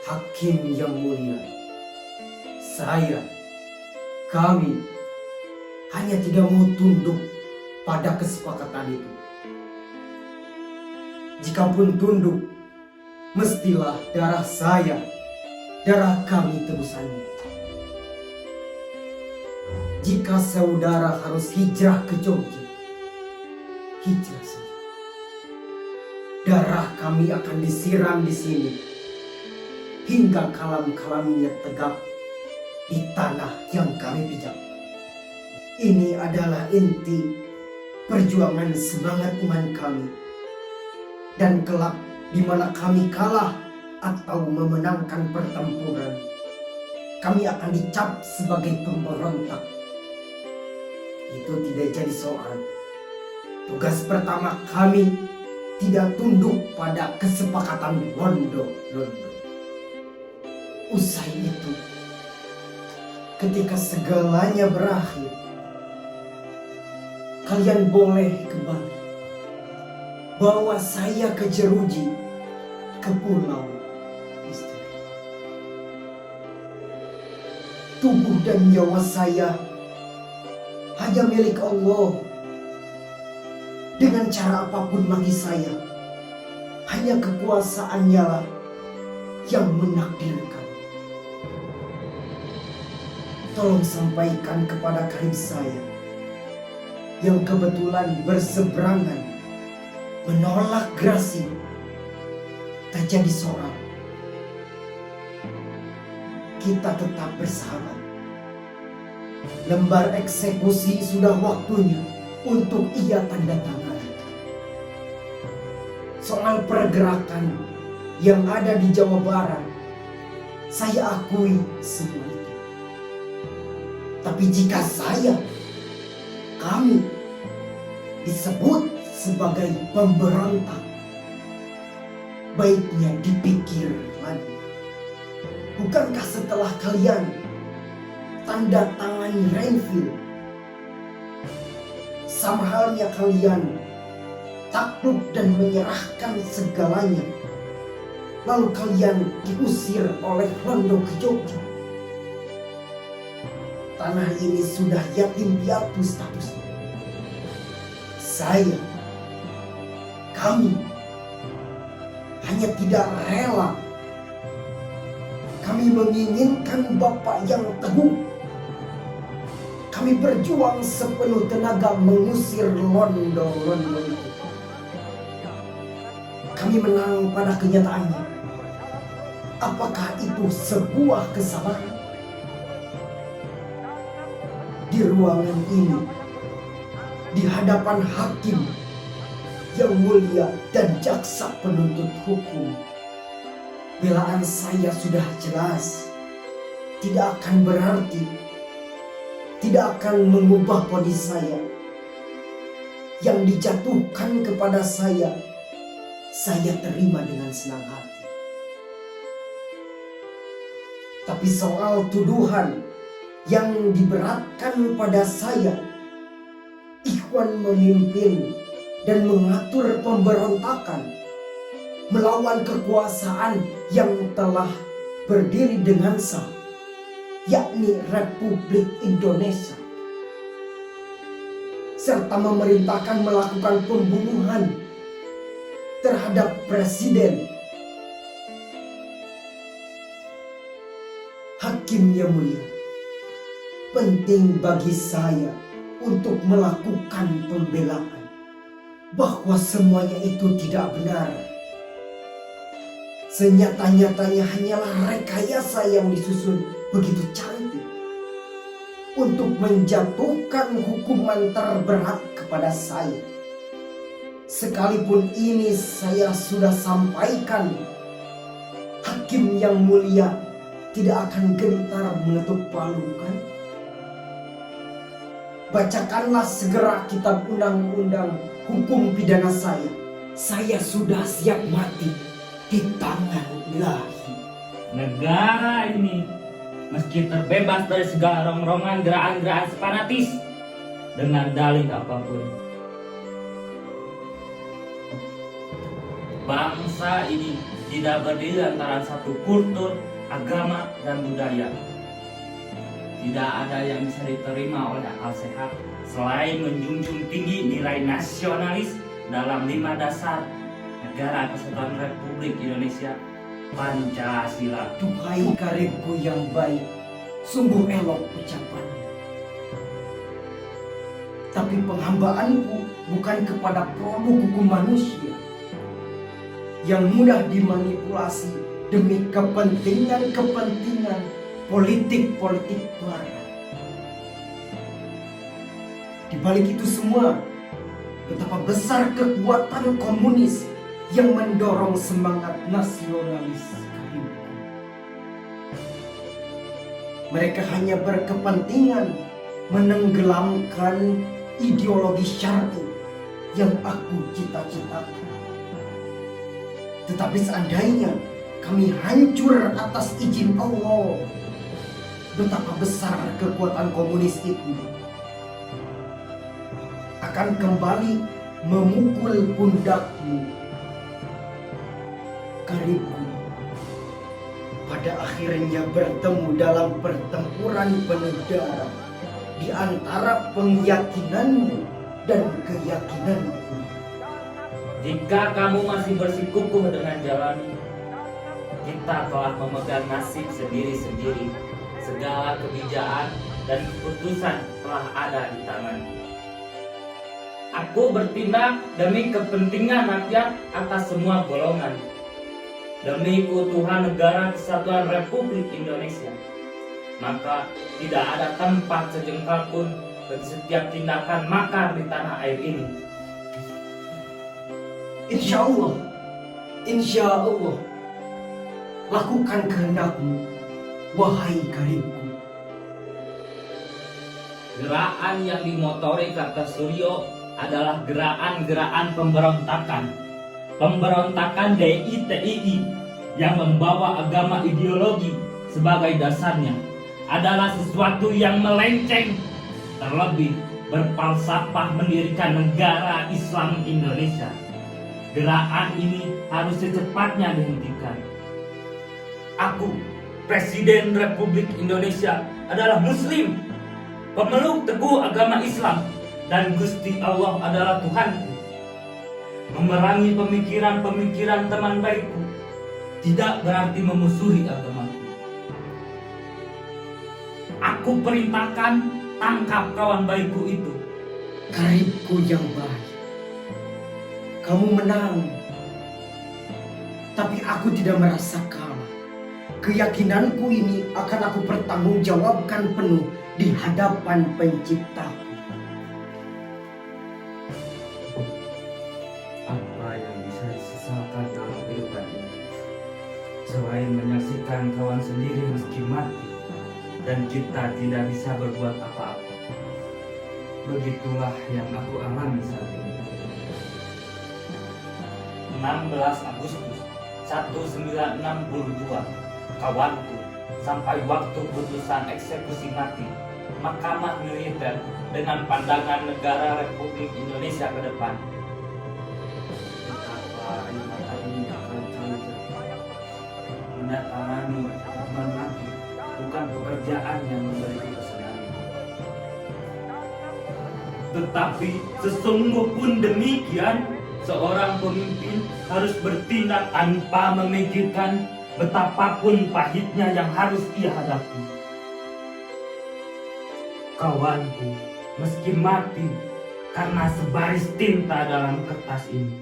Hakim yang mulia, kami hanya tidak mau tunduk pada kesepakatan itu. Jikapun tunduk, mestilah darah saya, darah kami tebusannya. Jika saudara harus hijrah ke Jogja, hijrah saja. Darah kami akan disiram di sini hingga kalam-kalamnya tegak di tanah yang kami pijak. Ini adalah inti perjuangan semangat iman kami. Dan kelak di mana kami kalah atau memenangkan pertempuran, kami akan dicap sebagai pemberontak. Itu tidak jadi soal. Tugas pertama kami tidak tunduk pada kesepakatan londo-londo. Usai itu, ketika segalanya berakhir, kalian boleh kembali. Bawa saya ke jeruji, ke pulau misteri. Tubuh dan nyawa saya hanya milik Allah. Dengan cara apapun bagi saya, hanya kekuasaannya lah yang menakdirkan. Tolong sampaikan kepada karib saya yang kebetulan berseberangan menolak gerasi. Tak jadi soal. Kita tetap bersahabat. Lembar eksekusi sudah waktunya untuk ia tanda tangani. Soal pergerakan yang ada di Jawa Barat, saya akui semua itu. Tapi jika kami disebut sebagai pemberontak, baiknya dipikir lagi. Bukankah setelah kalian tanda tangani Renville, sama halnya kalian takluk dan menyerahkan segalanya, lalu kalian diusir oleh Londo ke Jogja? Tanah ini sudah yatim piatu statusnya. Kami hanya tidak rela. Kami menginginkan Bapak yang teguh. Kami berjuang sepenuh tenaga mengusir londo-londo itu. Kami menang pada kenyataannya. Apakah itu sebuah kesalahan? Di ruangan ini, di hadapan hakim yang mulia dan jaksa penuntut hukum, belaan saya sudah jelas. Tidak akan berarti, tidak akan mengubah vonis saya. Yang dijatuhkan kepada saya terima dengan senang hati. Tapi soal tuduhan yang diberatkan pada saya, Ikhwan memimpin dan mengatur pemberontakan melawan kekuasaan yang telah berdiri dengan sah, yakni Republik Indonesia, serta memerintahkan melakukan pembunuhan terhadap Presiden. Hakim yang mulia, penting bagi saya untuk melakukan pembelaan bahwa semuanya itu tidak benar. Senyata-nyatanya hanyalah rekayasa yang disusun begitu cantik untuk menjatuhkan hukuman terberat kepada saya. Sekalipun ini saya sudah sampaikan, hakim yang mulia tidak akan gentar mengetuk palu, kan? Bacakanlah segera kitab undang-undang hukum pidana saya. Saya sudah siap mati di tangan ilahi. Negara ini meski terbebas dari segala rongrongan gerakan-gerakan separatis dengan dalih apapun, bangsa ini tidak berdiri antara satu kultur, agama, dan budaya. Tidak ada yang bisa diterima oleh akal sehat selain menjunjung tinggi nilai nasionalis dalam 5 dasar Negara Kesatuan Republik Indonesia, Pancasila. Duhai karibku yang baik, sungguh elok ucapannya. Tapi penghambaanku bukan kepada produk hukum manusia yang mudah dimanipulasi demi kepentingan politik barat. Di balik itu semua, betapa besar kekuatan komunis yang mendorong semangat nasionalis karibku. Mereka hanya berkepentingan menenggelamkan ideologi syar'i yang aku cita-citakan. Tetapi seandainya kami hancur atas izin Allah, betapa besar kekuatan komunis itu akan kembali memukul pundakmu, karibku. Pada akhirnya bertemu dalam pertempuran penuh darah di antara keyakinanmu dan keyakinanku. Jika kamu masih bersikukuh dengan jalani, kita telah memegang nasib sendiri-sendiri. Segala kebijakan dan keputusan telah ada di tangan. Aku bertindak demi kepentingan rakyat atas semua golongan, demi keutuhan Negara Kesatuan Republik Indonesia. Maka tidak ada tempat sejengkal pun bagi setiap tindakan makar di tanah air ini. Insya Allah, lakukan kehendakmu, wahai karibku. Gerakan yang dimotori Kartosuryo adalah gerakan pemberontakan. Pemberontakan DITII yang membawa agama ideologi sebagai dasarnya adalah sesuatu yang melenceng. Terlebih berfalsafah mendirikan negara Islam Indonesia. Gerakan ini harus secepatnya dihentikan. Aku, Presiden Republik Indonesia, adalah Muslim, pemeluk teguh agama Islam, dan Gusti Allah adalah Tuhanku. Memerangi pemikiran-pemikiran teman baikku tidak berarti memusuhi agamaku. Aku perintahkan, tangkap kawan baikku itu. Karibku yang baik, kamu menang, tapi aku tidak merasa kalah. Keyakinanku ini akan aku pertanggungjawabkan penuh di hadapan Penciptaku. Apa yang bisa disesalkan dalam kehidupan ini selain menyaksikan kawan sendiri meski mati dan kita tidak bisa berbuat apa-apa? Begitulah yang aku alami saat ini. 16 Agustus 1962, kawanku, sampai waktu putusan eksekusi mati Mahkamah Militer dengan pandangan negara Republik Indonesia ke depan. Betapa ingatan ini akan terwujud. Mendatangi hukuman mati bukan pekerjaan yang memberi kesenangan. Tetapi sesungguh pun demikian, seorang pemimpin harus bertindak tanpa memikirkan betapapun pahitnya yang harus ia hadapi. Kawanku, meski mati karena sebaris tinta dalam kertas ini,